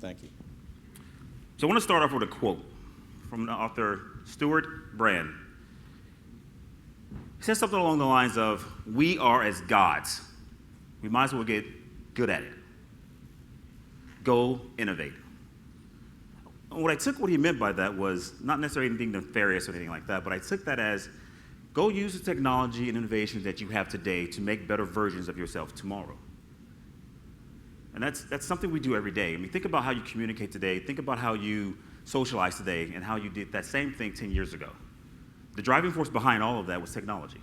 Thank you. So I want to start off with a quote from the author Stuart Brand. He says something along the lines of, "We are as gods. We might as well get good at it. Go innovate." And what he meant by that was not necessarily anything nefarious or anything like that, but I took that as, go use the technology and innovations that you have today to make better versions of yourself tomorrow. And that's something we do every day. I mean, think about how you communicate today. Think about how you socialize today and how you did that same thing 10 years ago. The driving force behind all of that was technology.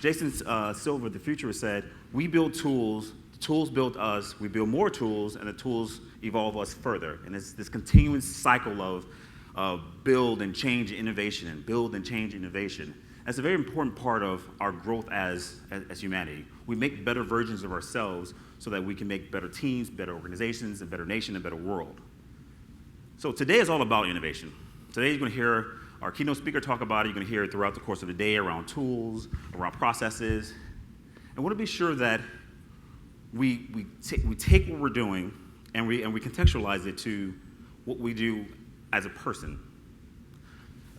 Jason Silver, the futurist, said, "We build tools, the tools build us, we build more tools, and the tools evolve us further." And it's this continuous cycle of build and change innovation and build and change innovation. That's a very important part of our growth as humanity. We make better versions of ourselves so that we can make better teams, better organizations, a better nation, a better world. So today is all about innovation. Today you're going to hear our keynote speaker talk about it. You're going to hear it throughout the course of the day around tools, around processes. And we want to be sure that we take what we're doing and we contextualize it to what we do as a person.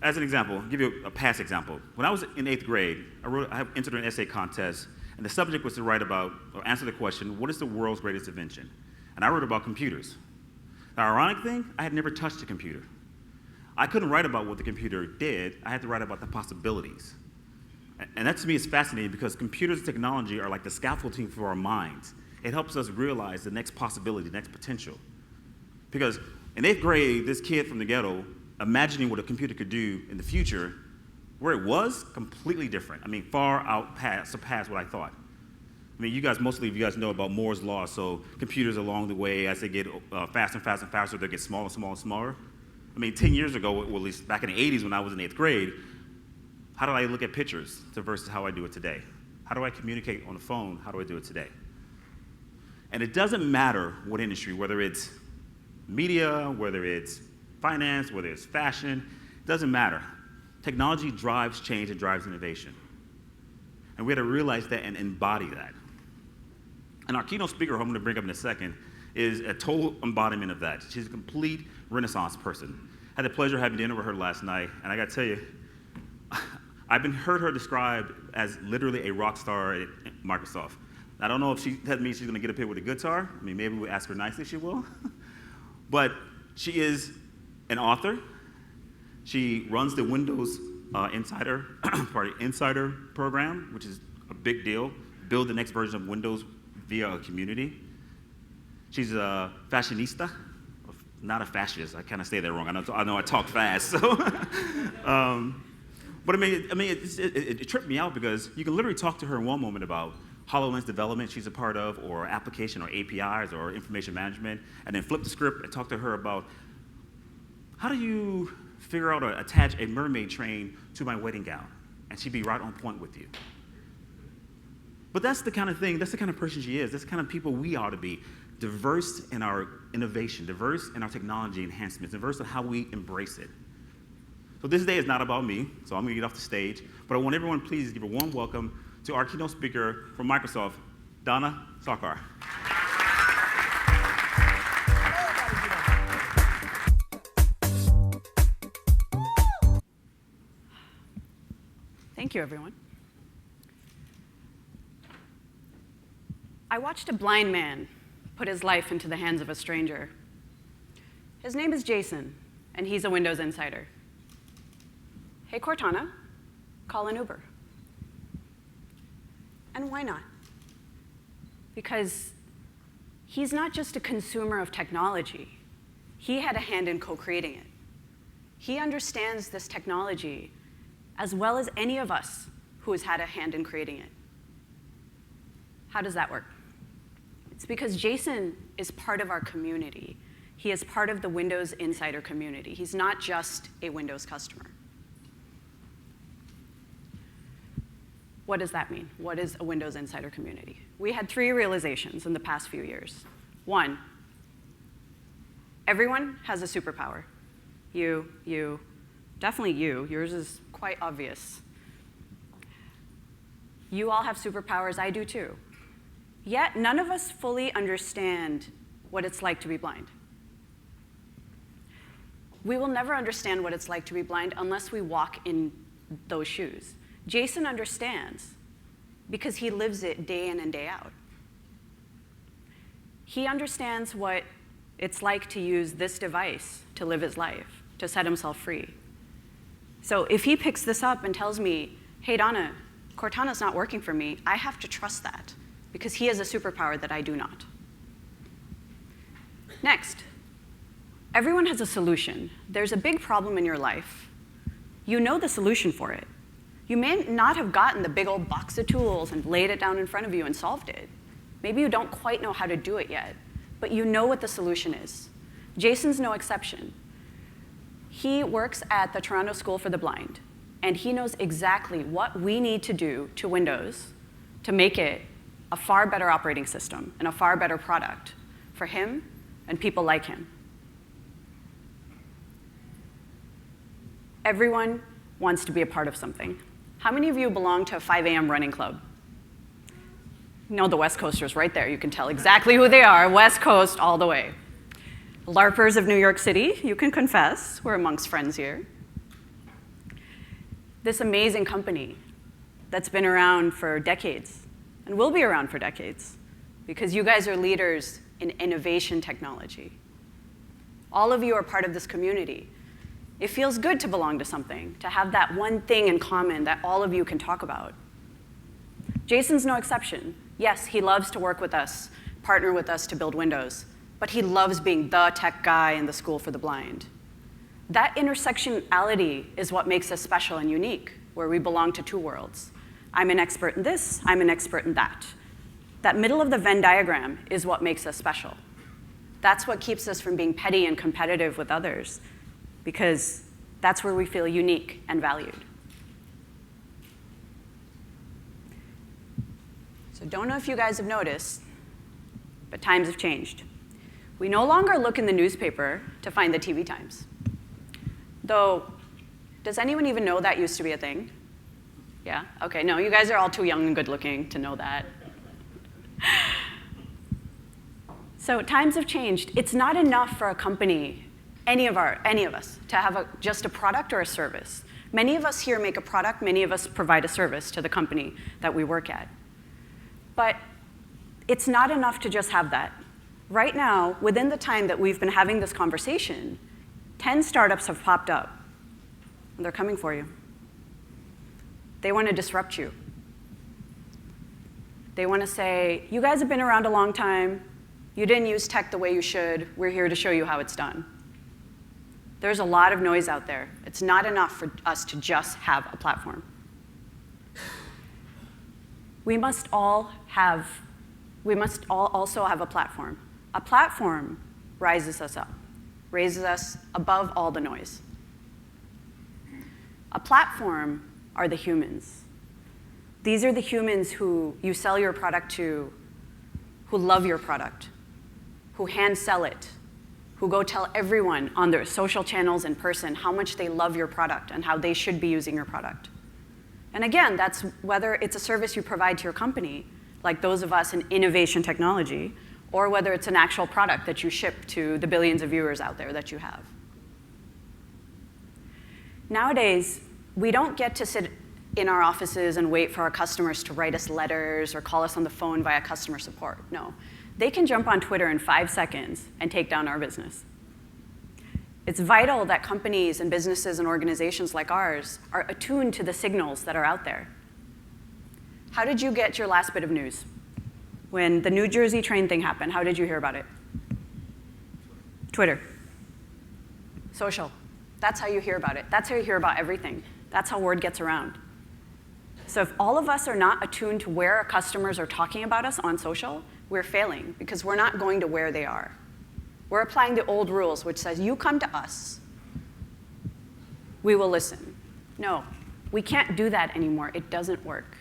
As an example, I'll give you a past example. When I was in 8th grade, I entered an essay contest, and the subject was to write about or answer the question, what is the world's greatest invention? And I wrote about computers. The ironic thing, I had never touched a computer. I couldn't write about what the computer did. I had to write about the possibilities. And that to me is fascinating because computers and technology are like the scaffolding for our minds. It helps us realize the next possibility, the next potential. Because in 8th grade, this kid from the ghetto, imagining what a computer could do in the future, where it was, completely different. I mean, surpassed what I thought. I mean, mostly of you guys know about Moore's Law, so computers along the way, as they get faster and faster and faster, they get smaller and smaller and smaller. I mean, 10 years ago, or at least back in the 80s when I was in 8th grade, how did I look at pictures versus how I do it today? How do I communicate on the phone? How do I do it today? And it doesn't matter what industry, whether it's media, whether it's finance, whether it's fashion, it doesn't matter. Technology drives change and drives innovation. And we had to realize that and embody that. And our keynote speaker, who I'm going to bring up in a second, is a total embodiment of that. She's a complete Renaissance person. I had the pleasure of having dinner with her last night, and I got to tell you, I've heard her described as literally a rock star at Microsoft. I don't know if that means she's going to get up here with a guitar. I mean, maybe we ask her nicely, she will. But she is an author. She runs the Windows Insider program, which is a big deal. Build the next version of Windows via a community. She's a fashionista, not a fascist. I kind of say that wrong. I know I talk fast. So, but it tripped me out because you can literally talk to her in one moment about HoloLens development she's a part of, or application or APIs or information management, and then flip the script and talk to her about how do you figure out or attach a mermaid train to my wedding gown, and she'd be right on point with you. But that's the kind of thing, that's the kind of person she is. That's the kind of people we ought to be. Diverse in our innovation, diverse in our technology enhancements, diverse in how we embrace it. So this day is not about me, so I'm going to get off the stage, but I want everyone please give a warm welcome to our keynote speaker from Microsoft, Dona Sarkar. Thank you, everyone. I watched a blind man put his life into the hands of a stranger. His name is Jason, and he's a Windows insider. Hey, Cortana, call an Uber. And why not? Because he's not just a consumer of technology. He had a hand in co-creating it. He understands this technology as well as any of us who has had a hand in creating it. How does that work? It's because Jason is part of our community. He is part of the Windows Insider community. He's not just a Windows customer. What does that mean? What is a Windows Insider community? We had 3 realizations in the past few years. 1, everyone has a superpower. You, definitely you. Yours is quite obvious. You all have superpowers, I do too. Yet none of us fully understand what it's like to be blind. We will never understand what it's like to be blind unless we walk in those shoes. Jason understands because he lives it day in and day out. He understands what it's like to use this device to live his life, to set himself free. So if he picks this up and tells me, hey, Donna, Cortana's not working for me, I have to trust that because he has a superpower that I do not. Next, everyone has a solution. There's a big problem in your life. You know the solution for it. You may not have gotten the big old box of tools and laid it down in front of you and solved it. Maybe you don't quite know how to do it yet, but you know what the solution is. Jason's no exception. He works at the Toronto School for the Blind, and he knows exactly what we need to do to Windows to make it a far better operating system and a far better product for him and people like him. Everyone wants to be a part of something. How many of you belong to a 5 a.m. running club? You know the West Coasters right there. You can tell exactly who they are, West Coast all the way. LARPers of New York City, you can confess, we're amongst friends here. This amazing company that's been around for decades and will be around for decades because you guys are leaders in innovation technology. All of you are part of this community. It feels good to belong to something, to have that one thing in common that all of you can talk about. Jason's no exception. Yes, he loves to work with us, partner with us to build Windows, but he loves being the tech guy in the School for the Blind. That intersectionality is what makes us special and unique, where we belong to two worlds. I'm an expert in this, I'm an expert in that. That middle of the Venn diagram is what makes us special. That's what keeps us from being petty and competitive with others, because that's where we feel unique and valued. So don't know if you guys have noticed, but times have changed. We no longer look in the newspaper to find the TV times. Though, does anyone even know that used to be a thing? Yeah? Okay, no, you guys are all too young and good looking to know that. So times have changed. It's not enough for a company, any of us, to have just a product or a service. Many of us here make a product, many of us provide a service to the company that we work at. But it's not enough to just have that. Right now, within the time that we've been having this conversation, 10 startups have popped up, and they're coming for you. They want to disrupt you. They want to say, you guys have been around a long time. You didn't use tech the way you should. We're here to show you how it's done. There's a lot of noise out there. It's not enough for us to just have a platform. We must all also have a platform. A platform rises us up, raises us above all the noise. A platform are the humans. These are the humans who you sell your product to, who love your product, who hand sell it, who go tell everyone on their social channels in person how much they love your product and how they should be using your product. And again, that's whether it's a service you provide to your company, like those of us in innovation technology, or whether it's an actual product that you ship to the billions of viewers out there that you have. Nowadays, we don't get to sit in our offices and wait for our customers to write us letters or call us on the phone via customer support. No. They can jump on Twitter in 5 seconds and take down our business. It's vital that companies and businesses and organizations like ours are attuned to the signals that are out there. How did you get your last bit of news? When the New Jersey train thing happened, how did you hear about it? Twitter. Social. That's how you hear about it. That's how you hear about everything. That's how word gets around. So if all of us are not attuned to where our customers are talking about us on social, we're failing because we're not going to where they are. We're applying the old rules, which says, you come to us, we will listen. No, we can't do that anymore. It doesn't work.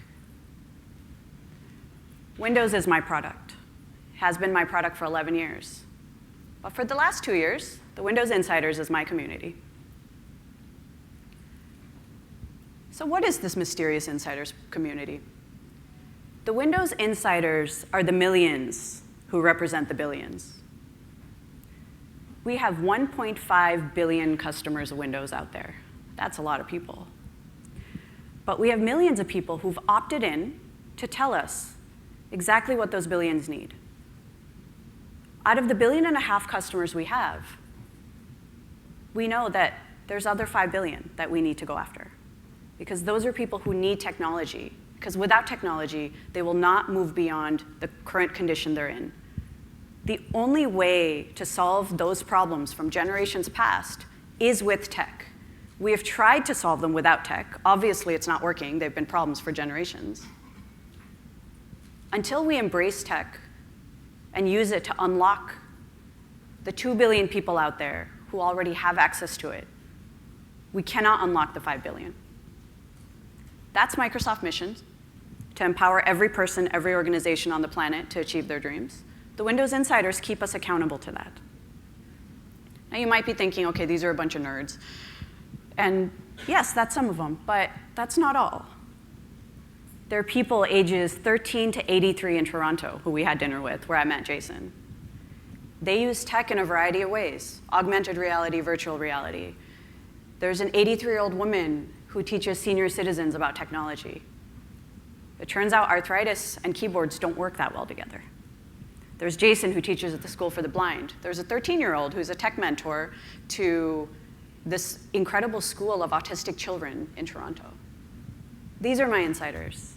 Windows is my product, has been my product for 11 years. But for the last 2 years, the Windows Insiders is my community. So what is this mysterious insiders community? The Windows Insiders are the millions who represent the billions. We have 1.5 billion customers of Windows out there. That's a lot of people. But we have millions of people who've opted in to tell us exactly what those billions need. Out of the 1.5 billion customers we have, we know that there's other 5 billion that we need to go after, because those are people who need technology, because without technology, they will not move beyond the current condition they're in. The only way to solve those problems from generations past is with tech. We have tried to solve them without tech. Obviously, it's not working. They've been problems for generations. Until we embrace tech and use it to unlock the 2 billion people out there who already have access to it, we cannot unlock the 5 billion. That's Microsoft's mission, to empower every person, every organization on the planet to achieve their dreams. The Windows Insiders keep us accountable to that. Now, you might be thinking, OK, these are a bunch of nerds. And yes, that's some of them, but that's not all. There are people ages 13 to 83 in Toronto who we had dinner with, where I met Jason. They use tech in a variety of ways: augmented reality, virtual reality. There's an 83-year-old woman who teaches senior citizens about technology. It turns out arthritis and keyboards don't work that well together. There's Jason, who teaches at the School for the Blind. There's a 13-year-old who's a tech mentor to this incredible school of autistic children in Toronto. These are my insiders.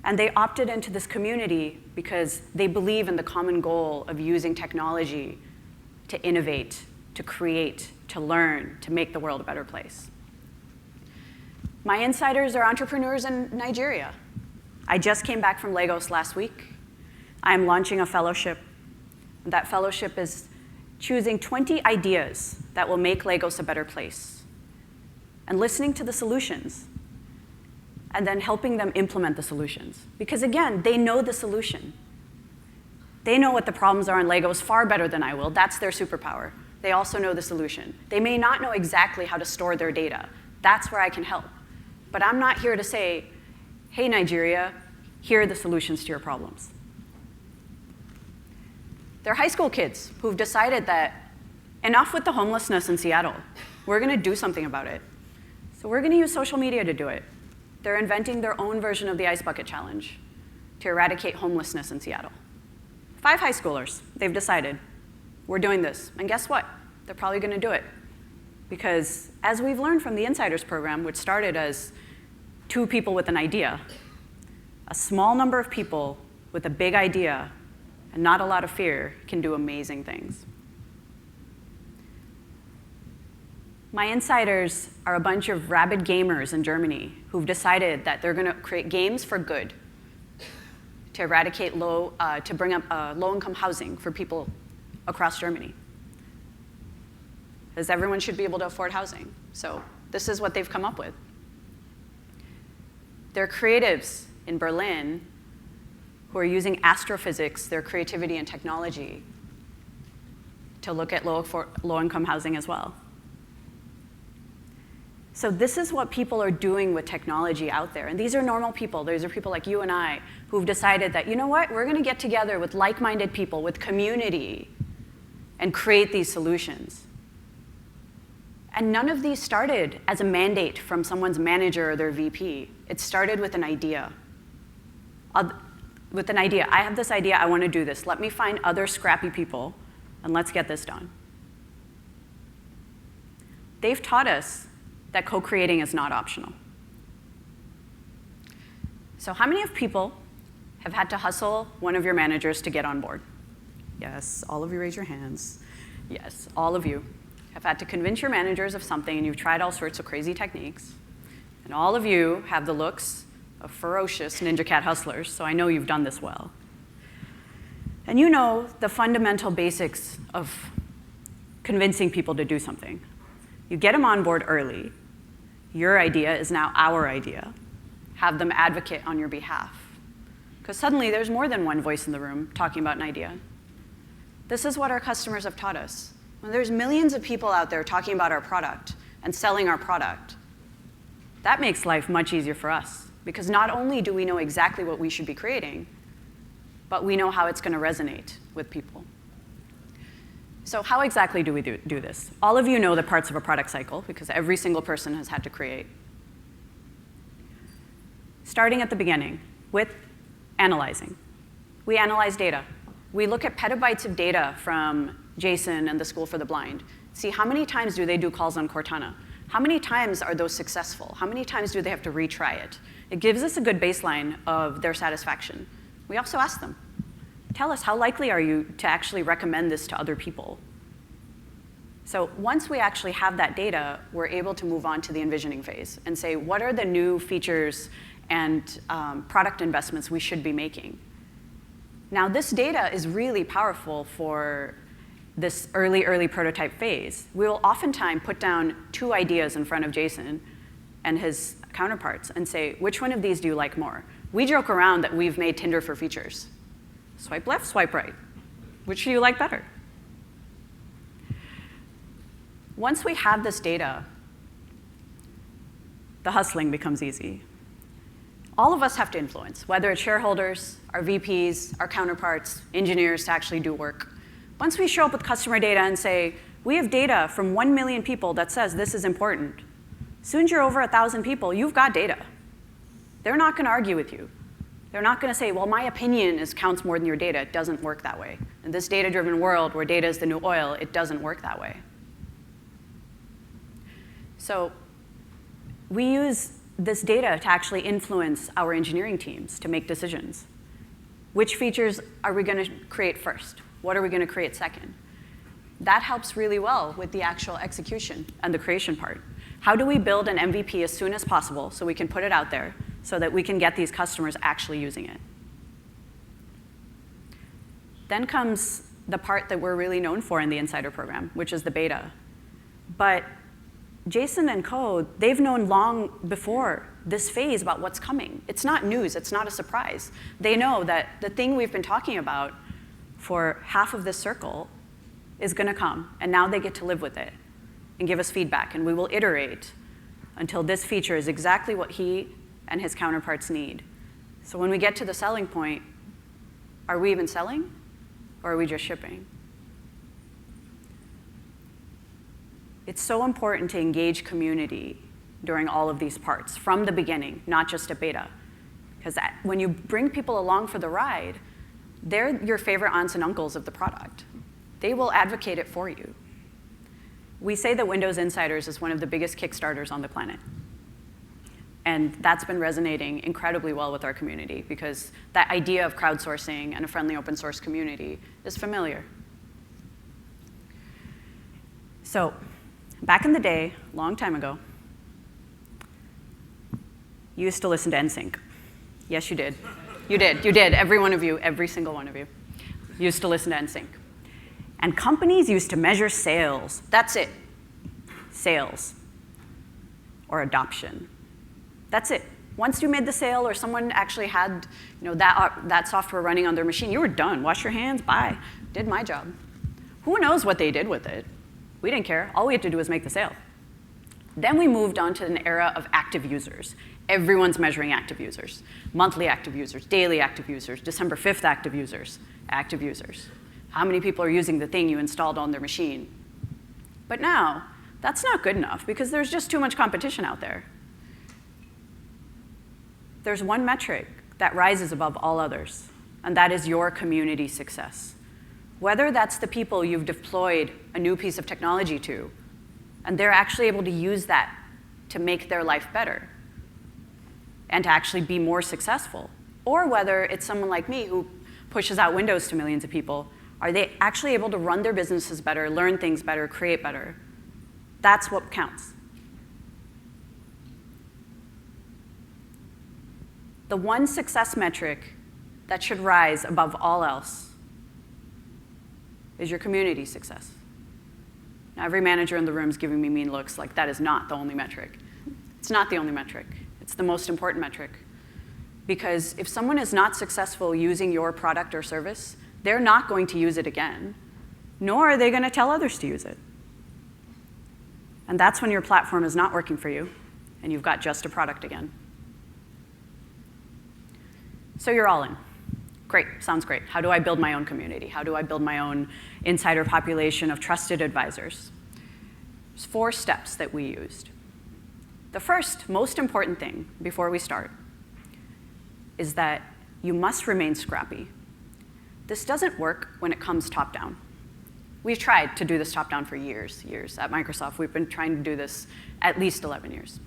And they opted into this community because they believe in the common goal of using technology to innovate, to create, to learn, to make the world a better place. My insiders are entrepreneurs in Nigeria. I just came back from Lagos last week. I'm launching a fellowship. That fellowship is choosing 20 ideas that will make Lagos a better place, and listening to the solutions, and then helping them implement the solutions. Because again, they know the solution. They know what the problems are in Lagos far better than I will. That's their superpower. They also know the solution. They may not know exactly how to store their data. That's where I can help. But I'm not here to say, hey, Nigeria, here are the solutions to your problems. They're high school kids who've decided that enough with the homelessness in Seattle. We're going to do something about it. So we're going to use social media to do it. They're inventing their own version of the Ice Bucket Challenge to eradicate homelessness in Seattle. 5 high schoolers, they've decided, we're doing this. And guess what? They're probably going to do it. Because as we've learned from the Insiders program, which started as 2 people with an idea, a small number of people with a big idea and not a lot of fear can do amazing things. My insiders are a bunch of rabid gamers in Germany who've decided that they're going to create games for good to eradicate to bring up low-income housing for people across Germany. Because everyone should be able to afford housing. So this is what they've come up with. They're creatives in Berlin who are using astrophysics, their creativity and technology, to look at low-income housing as well. So this is what people are doing with technology out there. And these are normal people. These are people like you and I who've decided that, you know what, we're going to get together with like-minded people, with community, and create these solutions. And none of these started as a mandate from someone's manager or their VP. It started with an idea. I have this idea, I want to do this. Let me find other scrappy people, and let's get this done. They've taught us that co-creating is not optional. So how many of people have had to hustle one of your managers to get on board? Yes, all of you raise your hands. Yes, all of you have had to convince your managers of something, and you've tried all sorts of crazy techniques. And all of you have the looks of ferocious Ninja Cat hustlers, so I know you've done this well. And you know the fundamental basics of convincing people to do something. You get them on board early. Your idea is now our idea. Have them advocate on your behalf. Because suddenly there's more than one voice in the room talking about an idea. This is what our customers have taught us. When there's millions of people out there talking about our product and selling our product, that makes life much easier for us. Because not only do we know exactly what we should be creating, but we know how it's going to resonate with people. So how exactly do we do this? All of you know the parts of a product cycle because every single person has had to create. Starting at the beginning with analyzing. We analyze data. We look at petabytes of data from Jason and the School for the Blind. See how many times do they do calls on Cortana? How many times are those successful? How many times do they have to retry it? It gives us a good baseline of their satisfaction. We also ask them, tell us how likely are you to actually recommend this to other people? So once we actually have that data, we're able to move on to the envisioning phase and say, what are the new features and product investments we should be making? Now, this data is really powerful for this early prototype phase. We will oftentimes put down 2 ideas in front of Jason and his counterparts and say, which one of these do you like more? We joke around that we've made Tinder for features. Swipe left, swipe right. Which do you like better? Once we have this data, the hustling becomes easy. All of us have to influence, whether it's shareholders, our VPs, our counterparts, engineers to actually do work. Once we show up with customer data and say, we have data from 1 million people that says this is important, soon as you're over 1,000 people, you've got data. They're not going to argue with you. They're not going to say, well, my opinion counts more than your data. It doesn't work that way. In this data-driven world where data is the new oil, it doesn't work that way. So we use this data to actually influence our engineering teams to make decisions. Which features are we going to create first? What are we going to create second? That helps really well with the actual execution and the creation part. How do we build an MVP as soon as possible so we can put it out there so that we can get these customers actually using it? Then comes the part that we're really known for in the Insider program, which is the beta. But Jason and co, they've known long before this phase about what's coming. It's not news. It's not a surprise. They know that the thing we've been talking about for half of this circle is going to come, and now they get to live with it and give us feedback, and we will iterate until this feature is exactly what he and his counterparts need. So when we get to the selling point, are we even selling, or are we just shipping? It's so important to engage community during all of these parts from the beginning, not just a beta. Because when you bring people along for the ride, they're your favorite aunts and uncles of the product. They will advocate it for you. We say that Windows Insiders is one of the biggest Kickstarters on the planet. And that's been resonating incredibly well with our community because that idea of crowdsourcing and a friendly open source community is familiar. So, back in the day, a long time ago, you used to listen to NSYNC. Yes, you did. You did. Every one of you, every single one of you used to listen to NSYNC. And companies used to measure sales. That's it. Sales. Or adoption. That's it. Once you made the sale or someone actually had that software running on their machine, you were done. Wash your hands, bye. Did my job. Who knows what they did with it? We didn't care. All we had to do was make the sale. Then we moved on to an era of active users. Everyone's measuring active users. Monthly active users, daily active users, December 5th active users, active users. How many people are using the thing you installed on their machine? But now, that's not good enough because there's just too much competition out there. There's one metric that rises above all others, and that is your community success. Whether that's the people you've deployed a new piece of technology to, and they're actually able to use that to make their life better and to actually be more successful, or whether it's someone like me who pushes out Windows to millions of people, are they actually able to run their businesses better, learn things better, create better? That's what counts. The one success metric that should rise above all else is your community success. Now, every manager in the room is giving me mean looks like that is not the only metric. It's not the only metric. It's the most important metric. Because if someone is not successful using your product or service, they're not going to use it again, nor are they going to tell others to use it. And that's when your platform is not working for you, and you've got just a product again. So you're all in. Great, sounds great. How do I build my own community? How do I build my own insider population of trusted advisors? There's 4 steps that we used. The first, most important thing before we start is that you must remain scrappy. This doesn't work when it comes top-down. We've tried to do this top-down for years at Microsoft. We've been trying to do this at least 11 years.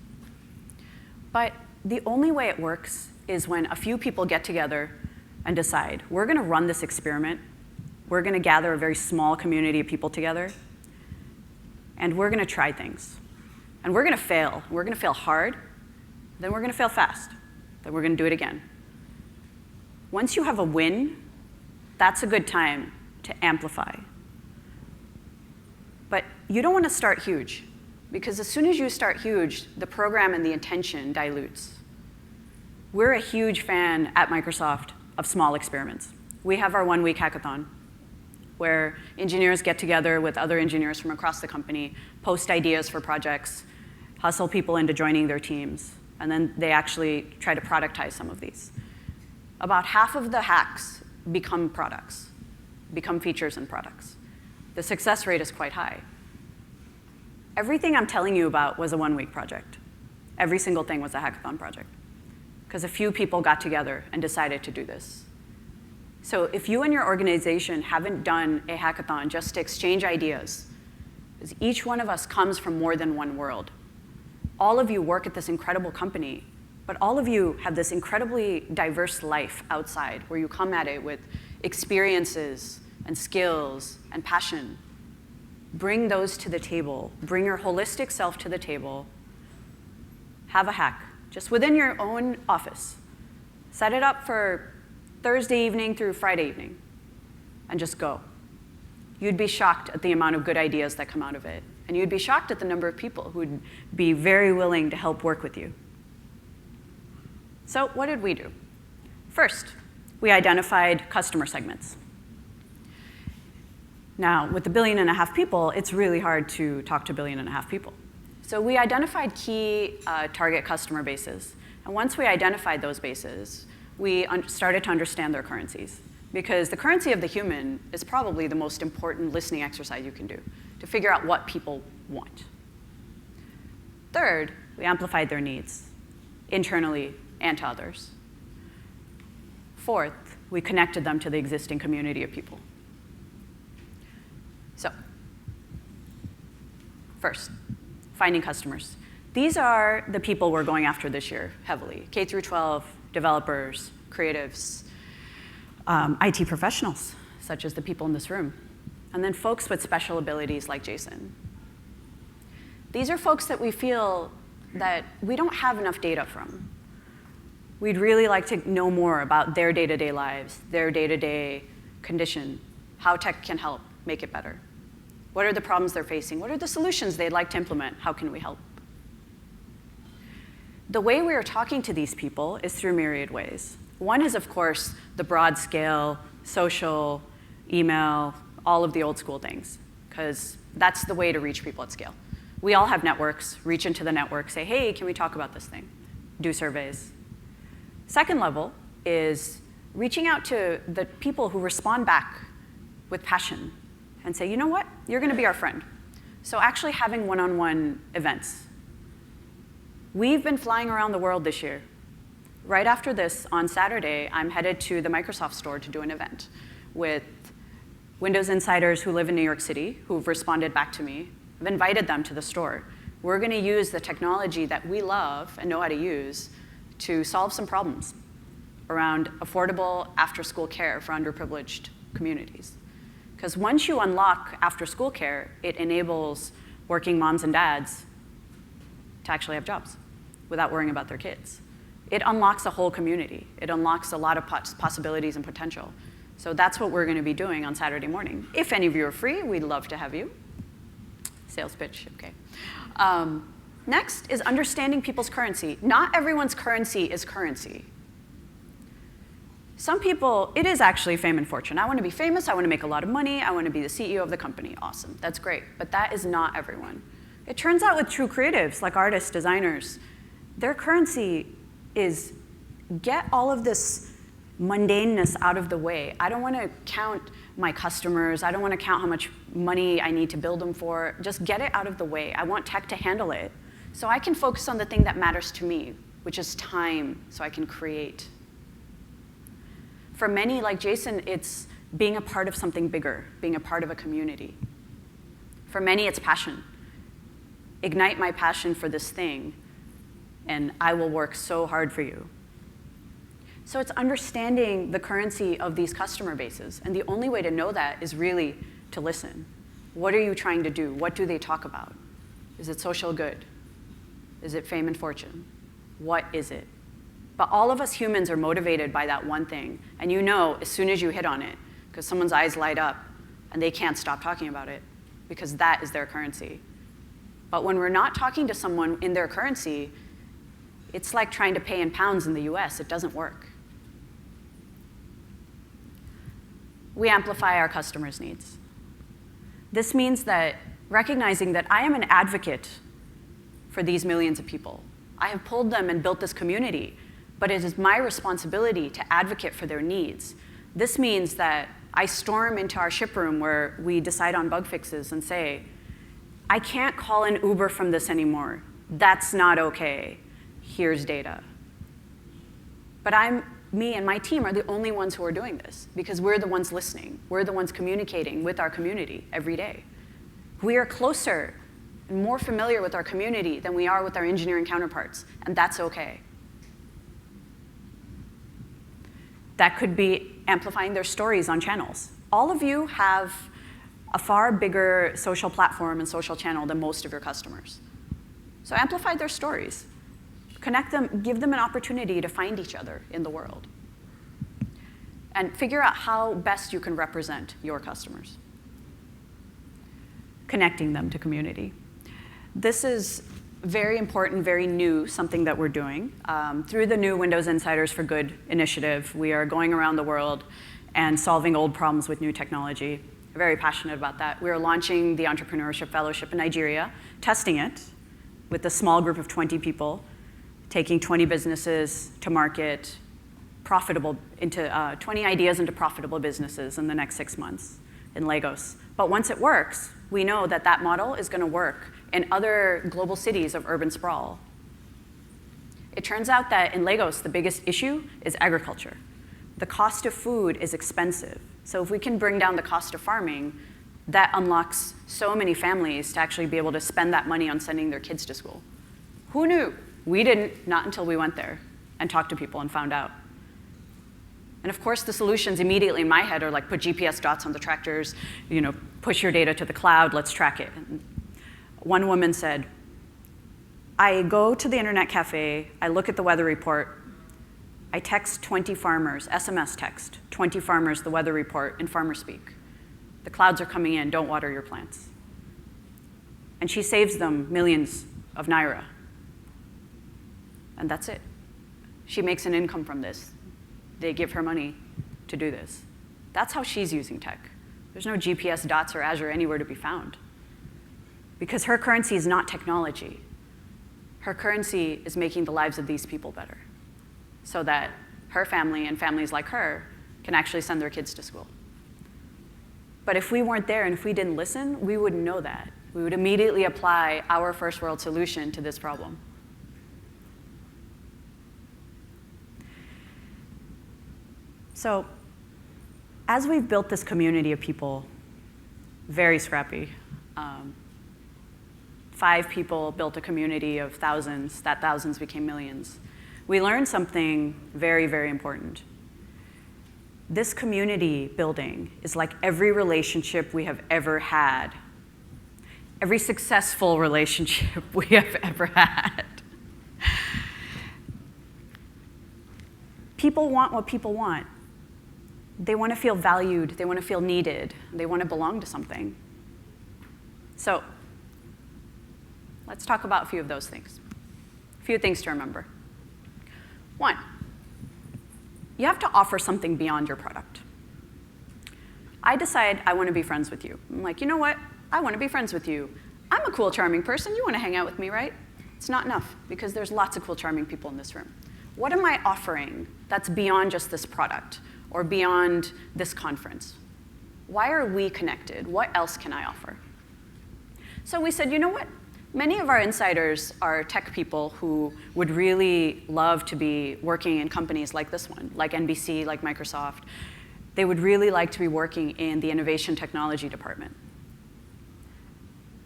But the only way it works is when a few people get together and decide, we're going to run this experiment. We're going to gather a very small community of people together, and we're going to try things. And we're going to fail. We're going to fail hard. Then we're going to fail fast. Then we're going to do it again. Once you have a win, that's a good time to amplify. But you don't want to start huge, because as soon as you start huge, the program and the intention dilutes. We're a huge fan at Microsoft of small experiments. We have our 1-week hackathon, where engineers get together with other engineers from across the company, post ideas for projects, hustle people into joining their teams, and then they actually try to productize some of these. About half of the hacks become products, become features and products. The success rate is quite high. Everything I'm telling you about was a 1-week project. Every single thing was a hackathon project, because a few people got together and decided to do this. So if you and your organization haven't done a hackathon just to exchange ideas, because each one of us comes from more than one world. All of you work at this incredible company, but all of you have this incredibly diverse life outside, where you come at it with experiences and skills and passion. Bring those to the table. Bring your holistic self to the table. Have a hack, just within your own office. Set it up for Thursday evening through Friday evening, and just go. You'd be shocked at the amount of good ideas that come out of it, and you'd be shocked at the number of people who'd be very willing to help work with you. So what did we do? First, we identified customer segments. Now, with 1.5 billion people, it's really hard to talk to 1.5 billion people. So we identified key target customer bases. And once we identified those bases, we started to understand their currencies. Because the currency of the human is probably the most important listening exercise you can do, to figure out what people want. Third, we amplified their needs, internally and to others. Fourth, we connected them to the existing community of people. So, first, finding customers. These are the people we're going after this year heavily. K through 12, developers, creatives, IT professionals, such as the people in this room, and then folks with special abilities like Jason. These are folks that we feel that we don't have enough data from. We'd really like to know more about their day-to-day lives, their day-to-day condition, how tech can help make it better. What are the problems they're facing? What are the solutions they'd like to implement? How can we help? The way we are talking to these people is through myriad ways. One is, of course, the broad scale, social, email, all of the old school things, because that's the way to reach people at scale. We all have networks. Reach into the network, say, hey, can we talk about this thing? Do surveys. Second level is reaching out to the people who respond back with passion and say, you know what? You're going to be our friend. So actually having one-on-one events. We've been flying around the world this year. Right after this, on Saturday, I'm headed to the Microsoft store to do an event with Windows insiders who live in New York City, who've responded back to me. I've invited them to the store. We're going to use the technology that we love and know how to use to solve some problems around affordable after-school care for underprivileged communities. Because once you unlock after-school care, it enables working moms and dads to actually have jobs without worrying about their kids. It unlocks a whole community. It unlocks a lot of possibilities and potential. So that's what we're going to be doing on Saturday morning. If any of you are free, we'd love to have you. Sales pitch, okay. Next is understanding people's currency. Not everyone's currency is currency. Some people, it is actually fame and fortune. I want to be famous, I want to make a lot of money, I want to be the CEO of the company. Awesome, that's great. But that is not everyone. It turns out with true creatives, like artists, designers, their currency is get all of this mundaneness out of the way. I don't want to count my customers. I don't want to count how much money I need to build them for. Just get it out of the way. I want tech to handle it so I can focus on the thing that matters to me, which is time, so I can create. For many, like Jason, it's being a part of something bigger, being a part of a community. For many, it's passion. Ignite my passion for this thing, and I will work so hard for you. So it's understanding the currency of these customer bases, and the only way to know that is really to listen. What are you trying to do? What do they talk about? Is it social good? Is it fame and fortune? What is it? But all of us humans are motivated by that one thing, and you know as soon as you hit on it, because someone's eyes light up, and they can't stop talking about it, because that is their currency. But when we're not talking to someone in their currency, it's like trying to pay in pounds in the US. It doesn't work. We amplify our customers' needs. This means that recognizing that I am an advocate for these millions of people. I have pulled them and built this community, but it is my responsibility to advocate for their needs. This means that I storm into our ship room where we decide on bug fixes and say, I can't call an Uber from this anymore. That's not okay. Here's data. But me and my team are the only ones who are doing this because we're the ones listening. We're the ones communicating with our community every day. We are closer and more familiar with our community than we are with our engineering counterparts, and that's okay. That could be amplifying their stories on channels. All of you have a far bigger social platform and social channel than most of your customers. So amplify their stories. Connect them, give them an opportunity to find each other in the world. And figure out how best you can represent your customers. Connecting them to community. This is very important, very new, something that we're doing. Through the new Windows Insiders for Good initiative, we are going around the world and solving old problems with new technology. We're very passionate about that. We are launching the Entrepreneurship Fellowship in Nigeria, testing it with a small group of 20 people, taking 20 businesses to market, 20 ideas into profitable businesses in the next 6 months in Lagos. But once it works, we know that that model is going to work in other global cities of urban sprawl. It turns out that in Lagos, the biggest issue is agriculture. The cost of food is expensive. So if we can bring down the cost of farming, that unlocks so many families to actually be able to spend that money on sending their kids to school. Who knew? We didn't, not until we went there and talked to people and found out. And of course, the solutions immediately in my head are like, put GPS dots on the tractors, push your data to the cloud, let's track it. And one woman said, I go to the internet cafe, I look at the weather report, I text 20 farmers, SMS text, 20 farmers the weather report in farmer speak. The clouds are coming in, don't water your plants. And she saves them millions of naira. And that's it. She makes an income from this. They give her money to do this. That's how she's using tech. There's no GPS dots or Azure anywhere to be found. Because her currency is not technology. Her currency is making the lives of these people better so that her family and families like her can actually send their kids to school. But if we weren't there and if we didn't listen, we wouldn't know that. We would immediately apply our first world solution to this problem. So as we've built this community of people, very scrappy, 5 people built a community of thousands, that thousands became millions. We learned something very, very important. This community building is like every relationship we have ever had, every successful relationship we have ever had. People want what people want. They want to feel valued, they want to feel needed, they want to belong to something. So let's talk about a few of those things. A few things to remember. 1, you have to offer something beyond your product. I decide I want to be friends with you. I'm like, you know what? I want to be friends with you. I'm a cool, charming person. You want to hang out with me, right? It's not enough because there's lots of cool, charming people in this room. What am I offering that's beyond just this product or beyond this conference? Why are we connected? What else can I offer? So we said, you know what? Many of our insiders are tech people who would really love to be working in companies like this one, like NBC, like Microsoft. They would really like to be working in the innovation technology department.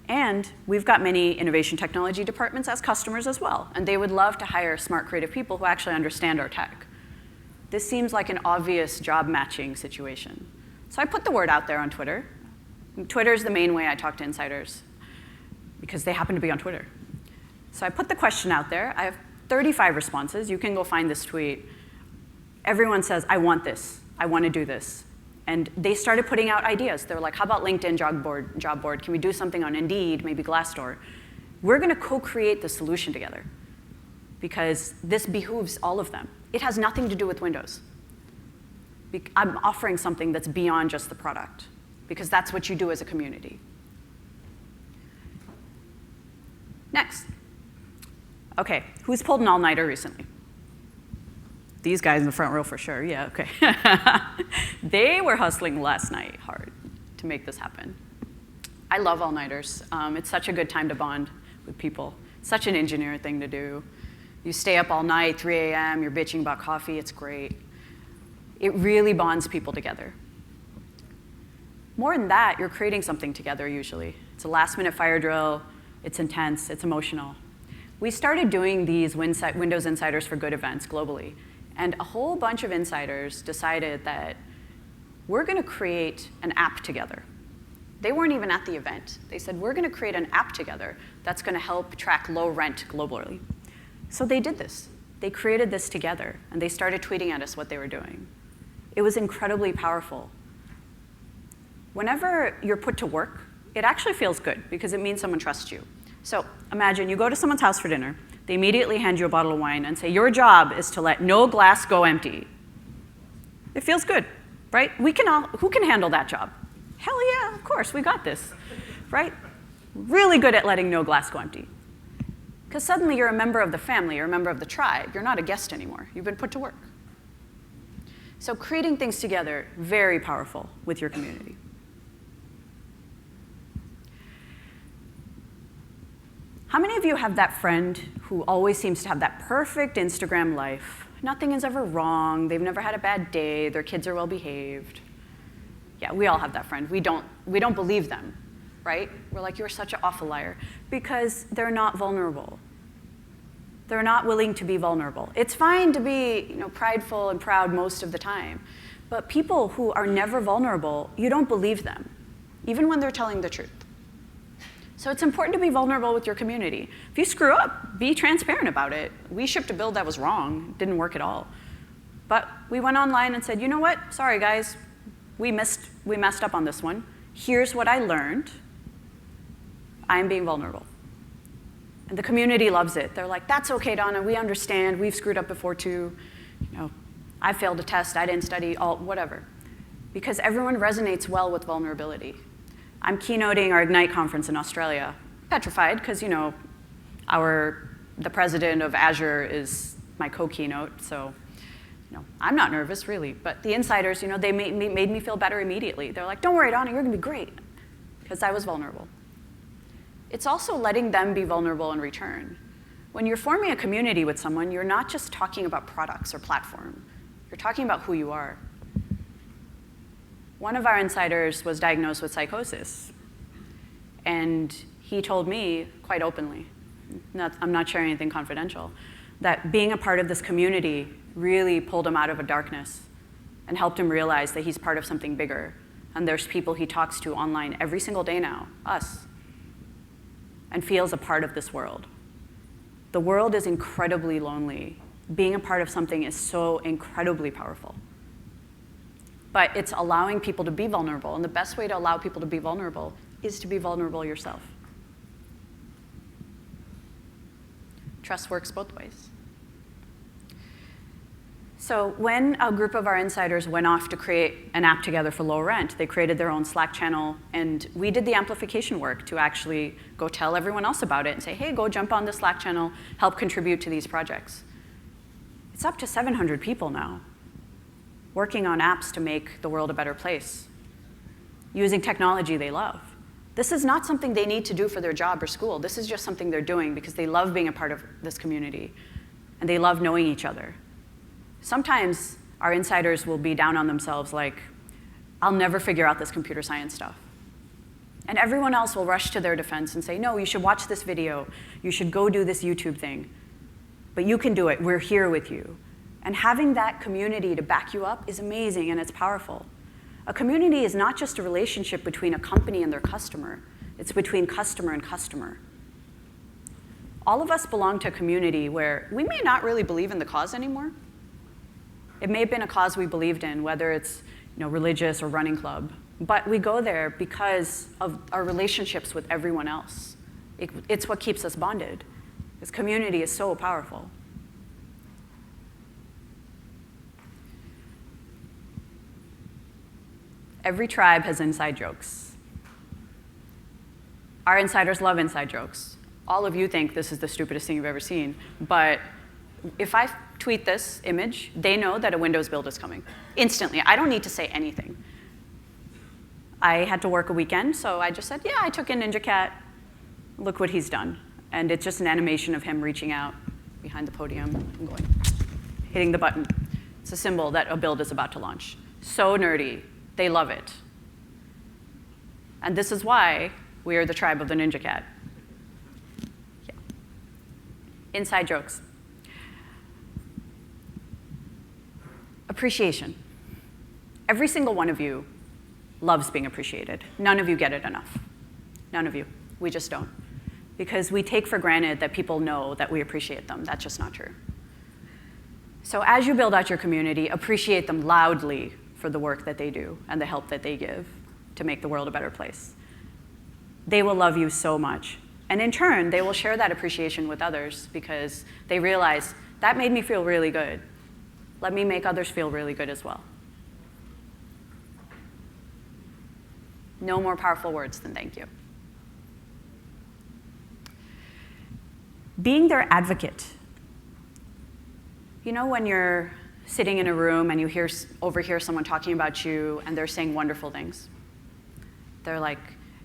And we've got many innovation technology departments as customers as well, and they would love to hire smart, creative people who actually understand our tech. This seems like an obvious job matching situation. So I put the word out there on Twitter. Twitter is the main way I talk to insiders, because they happen to be on Twitter. So I put the question out there. I have 35 responses. You can go find this tweet. Everyone says, I want this. I want to do this. And they started putting out ideas. They were like, how about LinkedIn job board? Can we do something on Indeed, maybe Glassdoor? We're going to co-create the solution together, because this behooves all of them. It has nothing to do with Windows. I'm offering something that's beyond just the product, because that's what you do as a community. Next. OK, who's pulled an all-nighter recently? These guys in the front row for sure, yeah, OK. They were hustling last night hard to make this happen. I love all-nighters. It's such a good time to bond with people. Such an engineer thing to do. You stay up all night, 3 a.m., you're bitching about coffee, it's great. It really bonds people together. More than that, you're creating something together usually. It's a last-minute fire drill. It's intense. It's emotional. We started doing these Windows Insiders for Good events globally. And a whole bunch of insiders decided that we're going to create an app together. They weren't even at the event. They said, we're going to create an app together that's going to help track low rent globally. So they did this. They created this together. And they started tweeting at us what they were doing. It was incredibly powerful. Whenever you're put to work, it actually feels good, because it means someone trusts you. So imagine you go to someone's house for dinner. They immediately hand you a bottle of wine and say, your job is to let no glass go empty. It feels good, right? Who can handle that job? Hell yeah, of course, we got this, right? Really good at letting no glass go empty. Because suddenly you're a member of the family, you're a member of the tribe. You're not a guest anymore. You've been put to work. So creating things together, very powerful with your community. How many of you have that friend who always seems to have that perfect Instagram life? Nothing is ever wrong. They've never had a bad day. Their kids are well behaved. Yeah, we all have that friend. We don't believe them, right? We're like, you're such an awful liar, because they're not vulnerable. They're not willing to be vulnerable. It's fine to be, prideful and proud most of the time, but people who are never vulnerable, you don't believe them, even when they're telling the truth. So it's important to be vulnerable with your community. If you screw up, be transparent about it. We shipped a build that was wrong, didn't work at all. But we went online and said, you know what? Sorry, guys, we messed up on this one. Here's what I learned. I'm being vulnerable. And the community loves it. They're like, that's OK, Donna. We understand. We've screwed up before, too. I failed a test. I didn't study, whatever. Because everyone resonates well with vulnerability. I'm keynoting our Ignite conference in Australia. Petrified, because the president of Azure is my co-keynote, so I'm not nervous, really. But the insiders, they made me feel better immediately. They're like, don't worry, Donna, you're going to be great, because I was vulnerable. It's also letting them be vulnerable in return. When you're forming a community with someone, you're not just talking about products or platform. You're talking about who you are. One of our insiders was diagnosed with psychosis. And he told me quite openly, I'm not sharing anything confidential, that being a part of this community really pulled him out of a darkness and helped him realize that he's part of something bigger. And there's people he talks to online every single day now, us, and feels a part of this world. The world is incredibly lonely. Being a part of something is so incredibly powerful. But it's allowing people to be vulnerable. And the best way to allow people to be vulnerable is to be vulnerable yourself. Trust works both ways. So when a group of our insiders went off to create an app together for low rent, they created their own Slack channel. And we did the amplification work to actually go tell everyone else about it and say, hey, go jump on the Slack channel, help contribute to these projects. It's up to 700 people now working on apps to make the world a better place, using technology they love. This is not something they need to do for their job or school. This is just something they're doing because they love being a part of this community, and they love knowing each other. Sometimes our insiders will be down on themselves like, I'll never figure out this computer science stuff. And everyone else will rush to their defense and say, no, you should watch this video. You should go do this YouTube thing. But you can do it. We're here with you. And having that community to back you up is amazing, and it's powerful. A community is not just a relationship between a company and their customer. It's between customer and customer. All of us belong to a community where we may not really believe in the cause anymore. It may have been a cause we believed in, whether it's religious or running club. But we go there because of our relationships with everyone else. It's what keeps us bonded. This community is so powerful. Every tribe has inside jokes. Our insiders love inside jokes. All of you think this is the stupidest thing you've ever seen, but if I tweet this image, they know that a Windows build is coming instantly. I don't need to say anything. I had to work a weekend, so I just said, yeah, I took in Ninja Cat. Look what he's done. And it's just an animation of him reaching out behind the podium and going, hitting the button. It's a symbol that a build is about to launch. So nerdy. They love it. And this is why we are the tribe of the Ninja Cat. Yeah. Inside jokes. Appreciation. Every single one of you loves being appreciated. None of you get it enough. None of you. We just don't. Because we take for granted that people know that we appreciate them. That's just not true. So as you build out your community, appreciate them loudly for the work that they do and the help that they give to make the world a better place. They will love you so much. And in turn, they will share that appreciation with others because they realize, that made me feel really good. Let me make others feel really good as well. No more powerful words than thank you. Being their advocate. You know when you're sitting in a room and you overhear someone talking about you and they're saying wonderful things? They're like,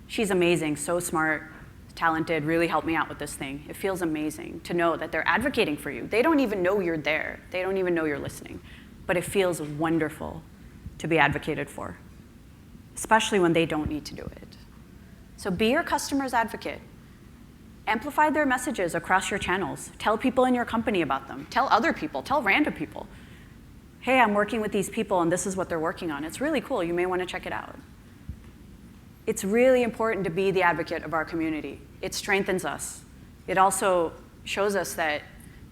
she's amazing, so smart, talented, really helped me out with this thing. It feels amazing to know that they're advocating for you. They don't even know you're there. They don't even know you're listening. But it feels wonderful to be advocated for, especially when they don't need to do it. So be your customer's advocate. Amplify their messages across your channels. Tell people in your company about them. Tell other people. Tell random people. Hey, I'm working with these people, and this is what they're working on. It's really cool. You may want to check it out. It's really important to be the advocate of our community. It strengthens us. It also shows us that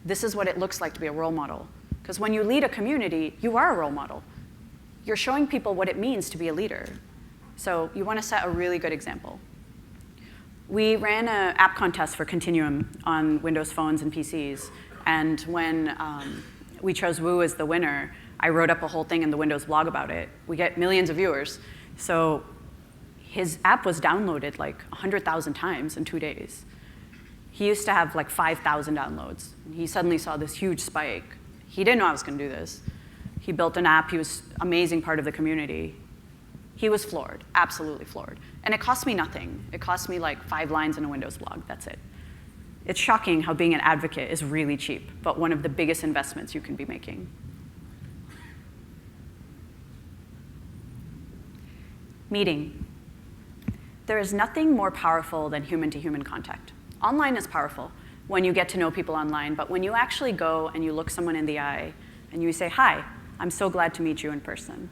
this is what it looks like to be a role model. Because when you lead a community, you are a role model. You're showing people what it means to be a leader. So you want to set a really good example. We ran an app contest for Continuum on Windows phones and PCs. And when we chose Woo as the winner, I wrote up a whole thing in the Windows blog about it. We get millions of viewers. So his app was downloaded like 100,000 times in 2 days. He used to have like 5,000 downloads. He suddenly saw this huge spike. He didn't know I was going to do this. He built an app. He was an amazing part of the community. He was floored, absolutely floored. And it cost me nothing. It cost me like 5 lines in a Windows blog. That's it. It's shocking how being an advocate is really cheap, but one of the biggest investments you can be making. Meeting. There is nothing more powerful than human-to-human contact. Online is powerful when you get to know people online, but when you actually go and you look someone in the eye and you say, hi, I'm so glad to meet you in person.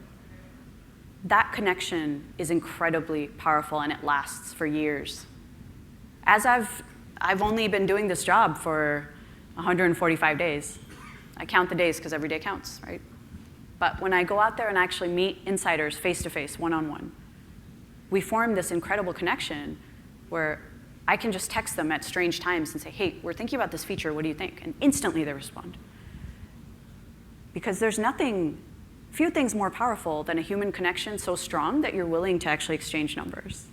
That connection is incredibly powerful, and it lasts for years. As I've only been doing this job for 145 days. I count the days because every day counts, right? But when I go out there and actually meet insiders face-to-face, one-on-one, we form this incredible connection where I can just text them at strange times and say, hey, we're thinking about this feature, what do you think? And instantly they respond. Because there's few things more powerful than a human connection so strong that you're willing to actually exchange numbers.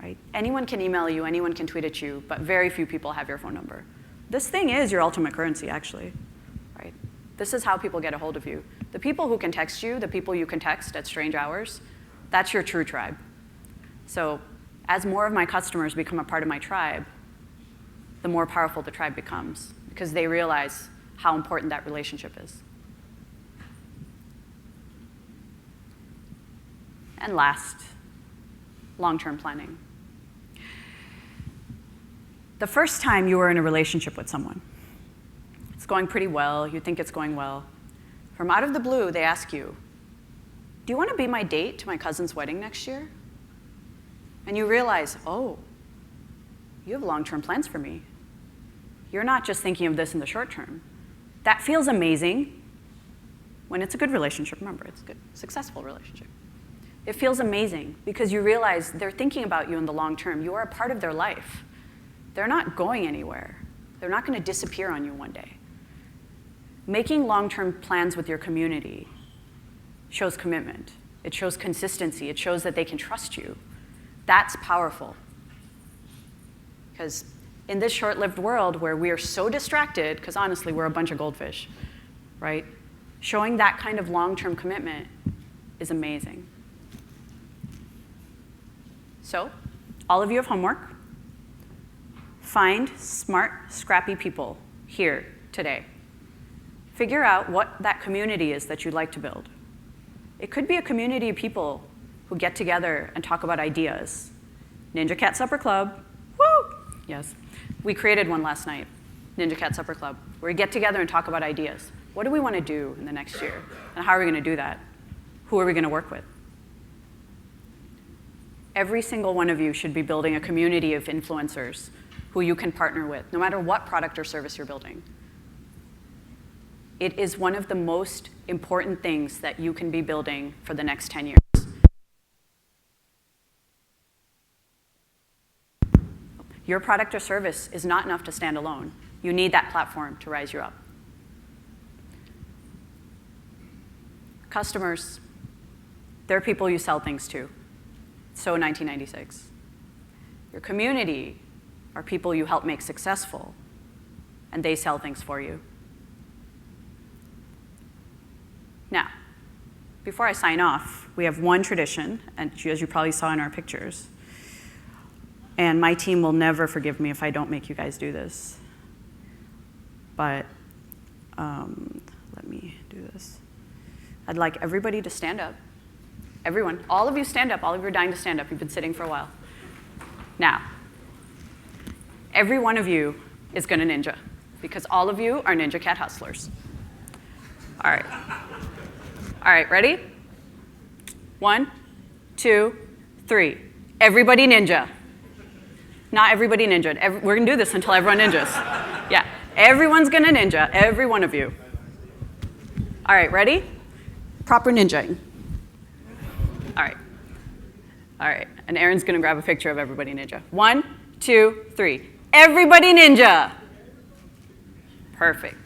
Right? Anyone can email you, anyone can tweet at you, but very few people have your phone number. This thing is your ultimate currency, actually. Right? This is how people get a hold of you. The people who can text you, the people you can text at strange hours, that's your true tribe. So as more of my customers become a part of my tribe, the more powerful the tribe becomes, because they realize how important that relationship is. And last, long-term planning. The first time you were in a relationship with someone, it's going pretty well, you think it's going well. From out of the blue, they ask you, do you want to be my date to my cousin's wedding next year? And you realize, oh, you have long-term plans for me. You're not just thinking of this in the short term. That feels amazing when it's a good relationship. Remember, it's a good, successful relationship. It feels amazing because you realize they're thinking about you in the long term. You are a part of their life. They're not going anywhere. They're not going to disappear on you one day. Making long-term plans with your community shows commitment. It shows consistency. It shows that they can trust you. That's powerful. Because in this short-lived world where we are so distracted, because honestly, we're a bunch of goldfish, right? Showing that kind of long-term commitment is amazing. So, all of you have homework. Find smart, scrappy people here today. Figure out what that community is that you'd like to build. It could be a community of people who get together and talk about ideas. Ninja Cat Supper Club, woo! Yes. We created one last night, Ninja Cat Supper Club, where we get together and talk about ideas. What do we want to do in the next year? And how are we going to do that? Who are we going to work with? Every single one of you should be building a community of influencers who you can partner with, no matter what product or service you're building. It is one of the most important things that you can be building for the next 10 years. Your product or service is not enough to stand alone. You need that platform to rise you up. Customers, they're people you sell things to. So 1996. Your community are people you help make successful, and they sell things for you. Now, before I sign off, we have one tradition, and as you probably saw in our pictures, and my team will never forgive me if I don't make you guys do this. But let me do this. I'd like everybody to stand up. Everyone, all of you stand up. All of you are dying to stand up. You've been sitting for a while. Now, every one of you is going to ninja, because all of you are Ninja Cat hustlers. All right. All right, ready? 1, 2, 3. Everybody ninja. Not everybody ninja. We're going to do this until everyone ninjas. Yeah, everyone's going to ninja, every one of you. All right, ready? Proper ninjaing. All right. All right, and Aaron's going to grab a picture of everybody ninja. 1, 2, 3. Everybody ninja. Perfect.